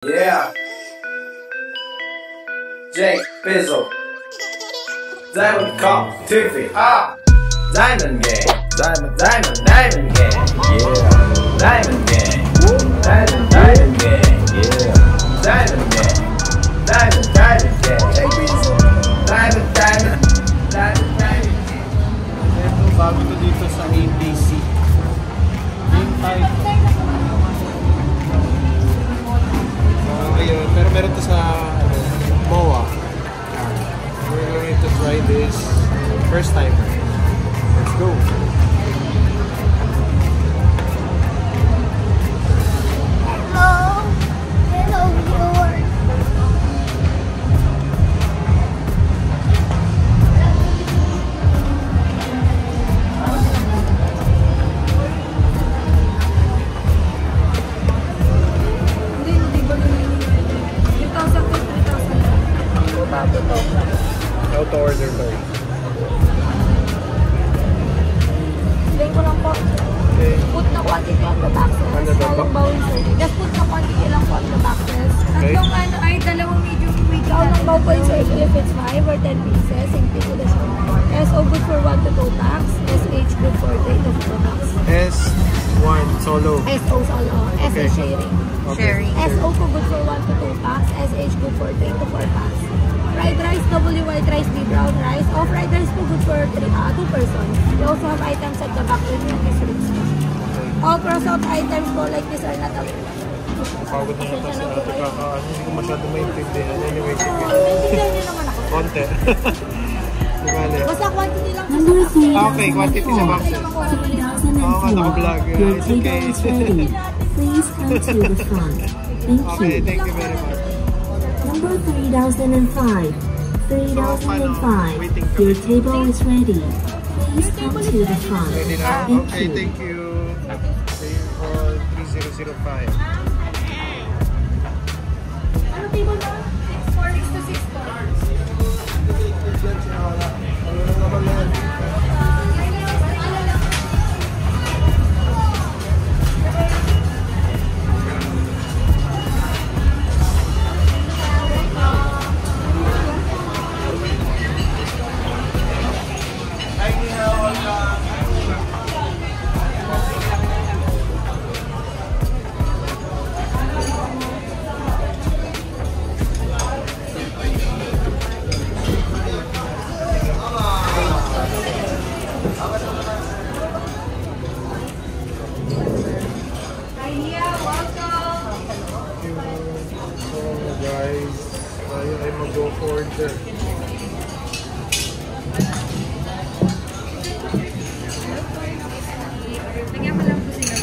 Yeah. Jake Bizzle. Diamond Cop Tiffy. Diamond Gang. Diamond Gang. Yeah. Diamond Gang. Diamond Gang. Yeah. Diamond Gang. Diamond Gang. Jake Bizzle. Diamond Gang. Ito, bago to dito sa ABC. Yung type. Ayun, pero meron to sa MOA. We're going to try this first time. Let's go! Hello viewers. How to order to? Explain ko lang po. Okay. Put the quantity of the boxes. Ano daw po? Bawal sir. Just put the quantity lang po of the boxes. Okay. Tatlong ano ay dalawang medium weight. Ang bowl po sir if it's 5 or 10 pieces. Same thing with this one. SO good for 1 to 2 packs. SH good for 3 to 4 packs. S1 solo. SO solo. Okay. SH sharing. Okay. SO po good for 1 to 2 packs. SH good for 3 to 4 packs. Fried rice, double white rice, be brown rice. Oh, fried rice po good for 2 persons. We also have items at the back with these roots. All cross-out items po like this are not available. Pagod na ito sa ate kakaano. Hindi ko masyado maintindihan. Anyway, sige. Maintindihan niyo naman ako. Konti. Dimali. Basta quantity lang po sa Number box. Okay, quantity sa boxes. Oo nga, naka-vlog. Your It's table okay. is ready. Please come to the front. Thank Okay, you. thank you very much. Number 3005. 3005. Your table is ready. Please come to the front. Ready na? Thank Okay, you. thank you. Table 3005. Ano table ba? 6 to 6 po. Guys, tayo ay mag-order. Lagyan mo lang po sila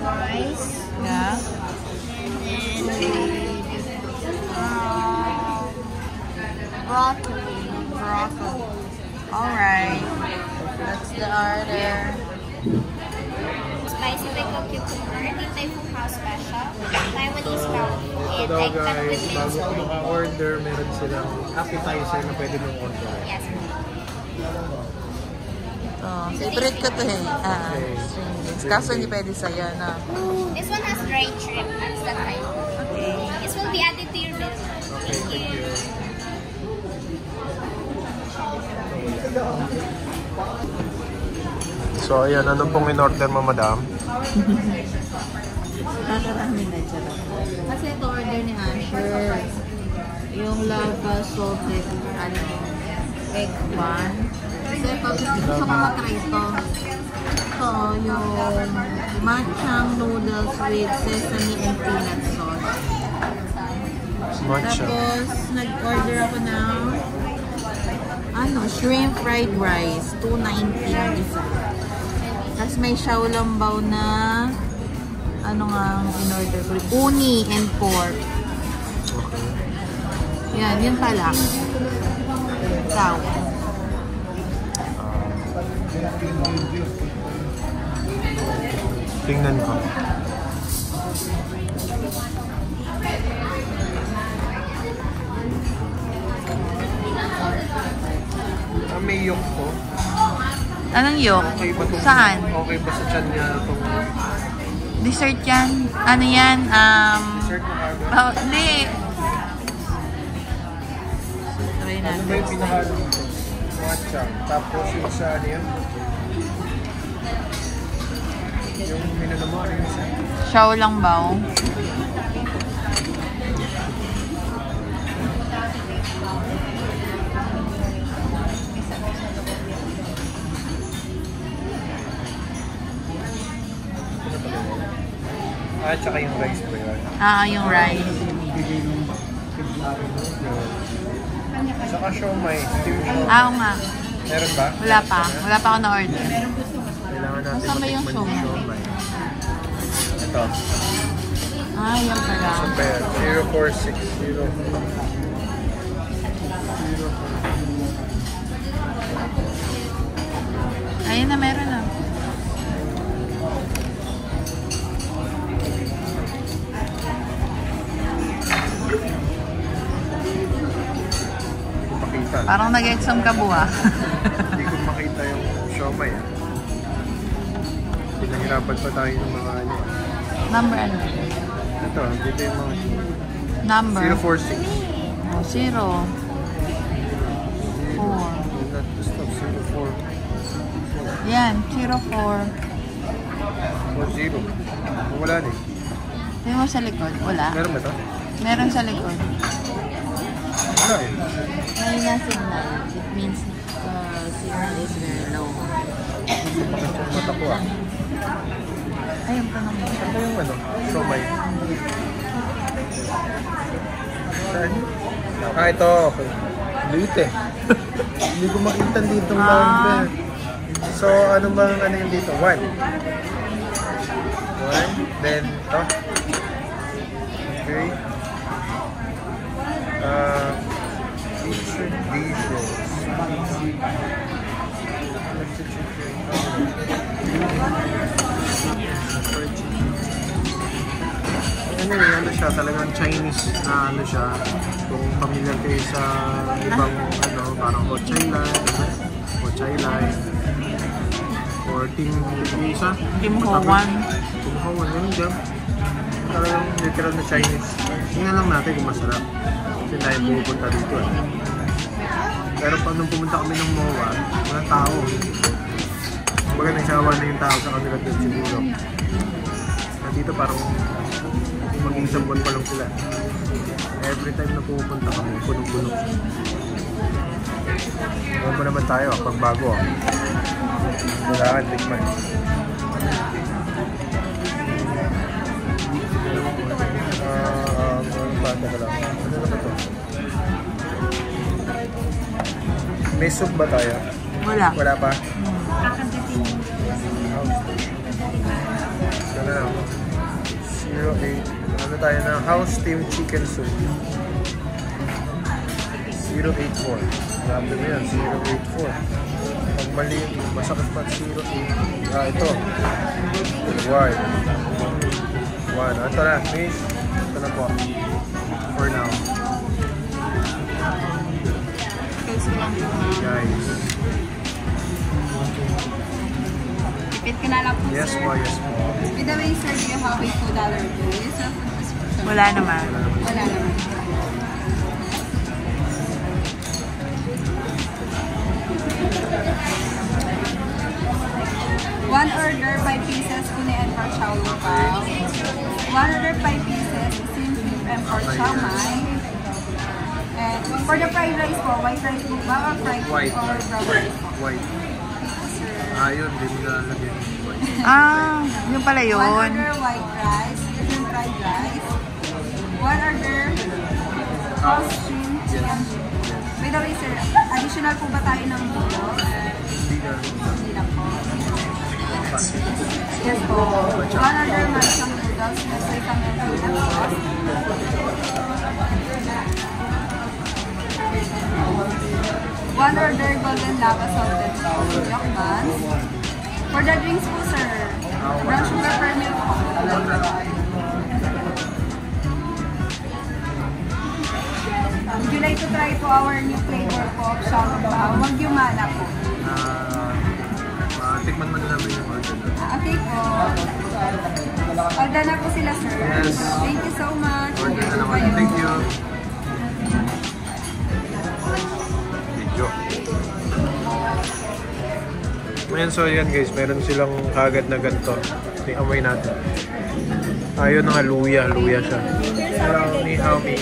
rice. Yeah. And then broccoli. Alright. That's the order. Spicy mango cucumber. Ito yung house special. Taiwanese cow. So daw guys, bago ko maka-order, meron silang appetizer na pwede mong order. Yes. Favorite ko to eh. Okay. Stringless. Kaso hindi pwede sa'yo, no? This one has dried shrimp. That's the type. Okay. This will be added to your meal. Okay, thank you. So ayan, ano pong in-order mo, madam? Kakarami na dyan. Kasi ito order ni Asher. Yung lava salted, egg bun. Kasi gusto ko matry ito. Ito, yung matchang noodles with sesame and peanut sauce. Matcha. Tapos, nag-order ako ng ano, shrimp fried rice. 290 ang isa. Tapos may xiaolongbao na ano nga ang in-order ko? Uni and pork. Yan, yun pala. Ikaw. Tingnan ko. May yolk ko. Anong yolk? Okay ba itong, Saan? Okay ba sa chan niya itong Dessert yan? Ano yan? dessert na kaga? Hindi. Try Ano ba natin. yung pinakalo dito? Matcha. Tapos yung sa ano yan? Yung minano mo, ano yung isa? Xiaolongbao. Ah, tsaka yung rice ba yun? Yung rice. Saka siomai. Oo nga. Meron ba? Wala pa. Wala pa ako na-order. Kailangan natin Saan ba yung matikman siomai? Ito. Yan pala. Sa pair. 0460. Ayun na, meron na. Makita. Parang nag-exam ka buha. Hindi ko makita yung siomai. Pinahirapan pa tayo ng mga ano. Number ano? Ito, dito yung mga Number? 046. 0. 4. Not the stuff, 04. Yan, 04. Or 0. Wala na eh. Tingnan mo sa likod. Wala. Meron ba ito? Meron sa likod. Wala eh. May na signal. It means signal is very low. Bakit yung mata ko ah? Ayun pa naman. Ano yung ano? Siomai. Saan? Ah, ito. Okay. Liit eh. Hindi ko makita dito ng number. So, ano bang ano yung dito? 1. 1. Then, ito. Okay. Featured dishes. Ano siya, talagang Chinese na ano siya. Kung familiar kayo sa ibang ano, parang Ho Chai Lai, or Tim Isa. Tim Ho Wan. Tim Ho Wan, yun dyan. Talagang literal na Chinese. Tingnan lang natin kung masarap. Kasi tayo pupunta dito eh. Pero pag nung pumunta kami ng MOA, walang tao. Kumbaga nagsawa na yung tao sa kanila doon siguro. Dito parang mag-isang buwan pa lang sila. Every time na pupunta kami, punong-puno. Ngayon pa naman tayo, pag bago. Kailangan, tikman. Bata ka lang. Ano na ba ito? May soup ba tayo? Wala. Wala pa? Ano na? 08. Ano tayo na? House Team Chicken Soup. 084. Grabe mo yan, 084. Pag mali, masakit pa 08. Ah, ito. 1. Ito na, miss. Ito na po. For now. Guys. Tipid ka na lang po, Yes sir. po, yes po. With the way, sir, do you have a $2 bill? Is that for prescription? Wala naman. Wala naman. One order, 5 pieces, kune and pork chow lupaw. One order, 5 pieces, steamed beef and pork chow mai. And for the fried rice po, white rice po ba or fried White. or brown rice po? White. Yun, din nilalagyan. Yun pala One yun. order white rice, different fried rice. One order, house shrimp chicken. With the way, sir, additional po ba tayo ng noodles? Hindi na po. Yes po. One order man isang noodles, kasi isang noodles. One order golden lava salted milk buns. For the drinks po, sir, brown sugar per milk po. Would you like to try po our new flavor po of Xiaolong Bao? Wagyu Mala po. Tikman mo na namin yung order. Okay po. Order na po sila, sir. Yes. Thank you so much. Order na naman. Thank you. Video. Ngayon, so yan guys, meron silang kagad na ganito. Amoy natin. Ayun nga, luya siya. Hello, ni hao mi.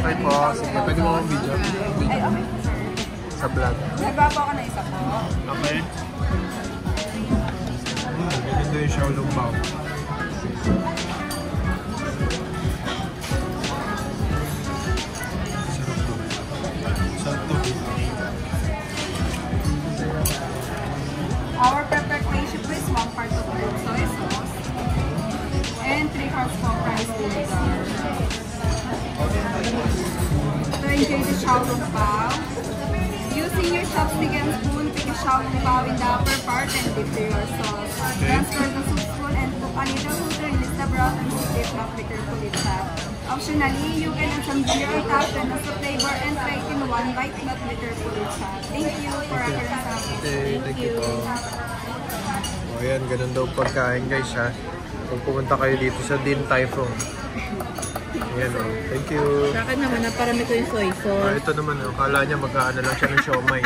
Hi po. Pwede mo akong video? Sa vlog. Nagpapa ako na isa po. Okay. Ganito yung Xiaolong Bao. Sarap to. Our prepared ratio po is 1 part of red soy sauce and 3 parts of rice vinegar. To enjoy the Xiaolong Bao, using your chopstick and spoon, take a Xiaolong Bao in the upper part and dip to your sauce. Transfer the soup spoon and cook a little to release the broth and cook it not be carefully tapped. Optionally, you can add some ginger or tap and as a flavor and try it in one bite, not be carefully tapped. Thank you for reference service. Okay, thank you po. O yan, ganun daw pagkain guys ha. Kung pumunta kayo dito sa Din Tai Fung. Ayan o, thank you. Sa akin naman, naparami ko yung soy sauce. Ito naman o, kala niya magkaano lang siya ng siomay.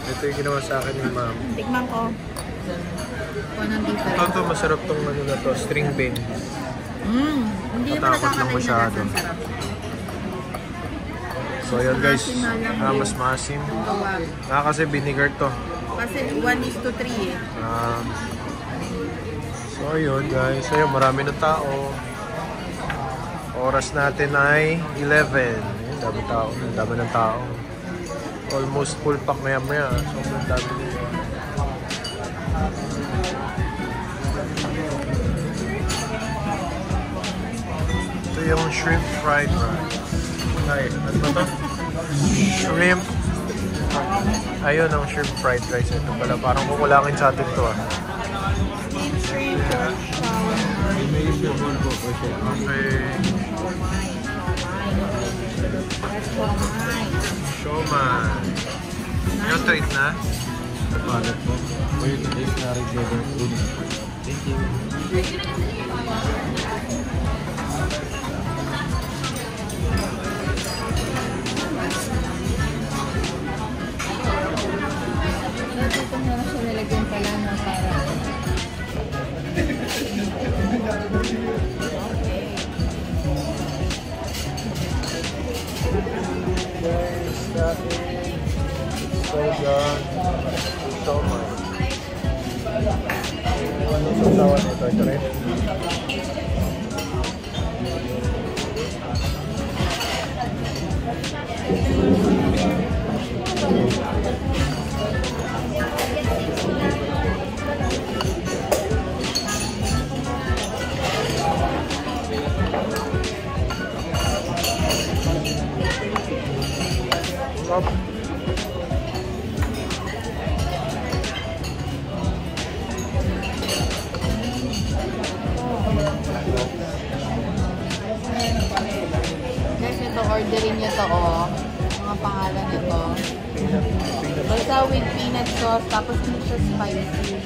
Ito yung ginawa sa akin ni ma'am. Tikman ko. Kung anong difference. Ito, masarap tong ano na to, string bean. Hindi naman Matakot lang nakakalain na masyado. lasang sarap. So yun guys, Maasim na lang mas maasim. Kasi vinegar to. Kasi 1:3 eh. So yun guys, so yun, marami ng tao. Oras natin ay 11. Ayun, dami ng tao. Almost full pack maya. Sobrang dami nila. Ito yung shrimp fried rice. Ay, ano ba ito? Shrimp. Ayun ang shrimp fried rice. Ito pala, parang kukulangin sa atin to ah. Shrimp pork Okay. Siomai. Yung treat na? Palat po. O yung taste na regular food. Thank you. Dito na siya nilagyan pala na para Soja, siomai. Anong sasawan nito? Ito rin? guys, ito orderin nyo to mga pangalan nito. Basta with peanut sauce, tapos hindi siya spicy.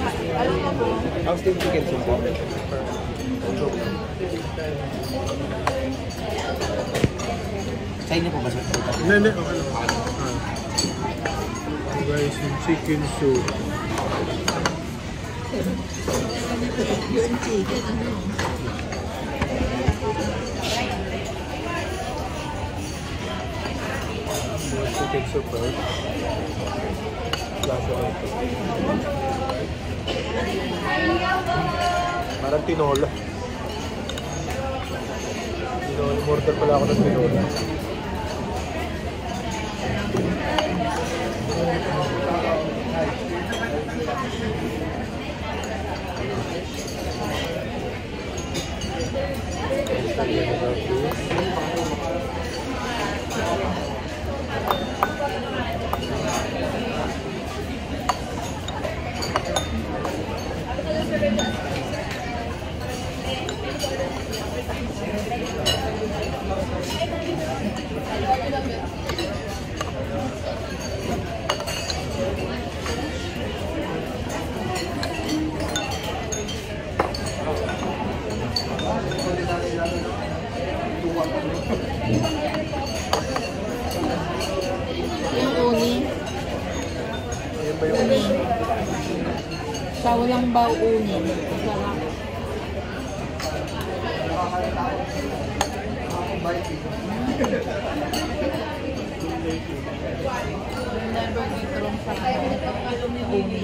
Alam mo po, Ang steam chicken soup po. China po ba siya? Hindi, okay lang. Guys, yung chicken soup. yung chicken, ano? Yung chicken soup, right? Lasa ito. Parang tinola. Order pala ako ng tinola. Yung uni. Ayan ba yung uni? Sa walang baw uni. Sarap. Never eat wrong sa uni.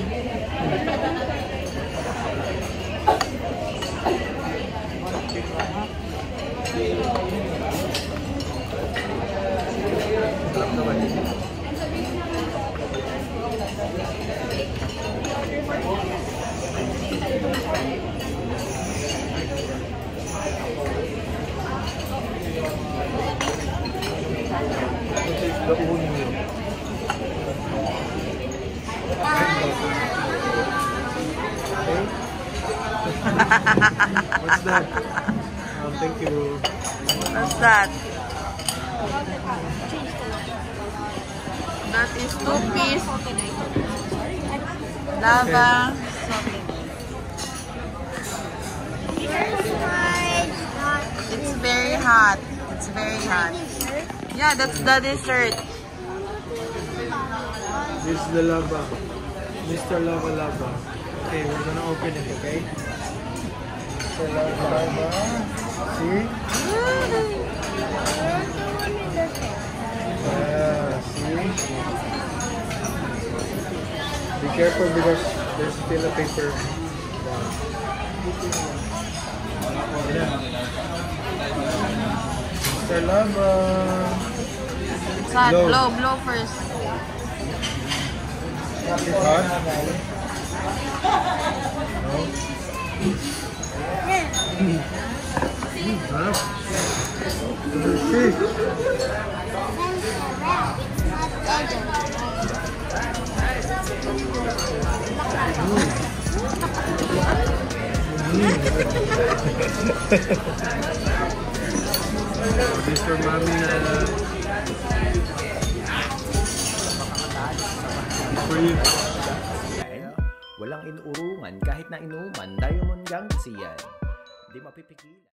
Sarap naman yun. Ito is the uni. Okay. What's that? Thank you. What's that? That is 2-piece lava saute. It's very hot. It's very hot. Yeah, that's the dessert. This is the lava. Mr. Lava Lava. Okay, we're gonna open it, okay? Mr. Lava Lava. See? Yeah, see? Be careful because there's still a paper down. Yeah. Mr. Lava. It's hot. Blow. Blow first. Is it hot? No? Huh? This for mommy na for you. Walang inuurungan kahit na inuman, Diamond Gang kasi yan. Hindi mapipigilan.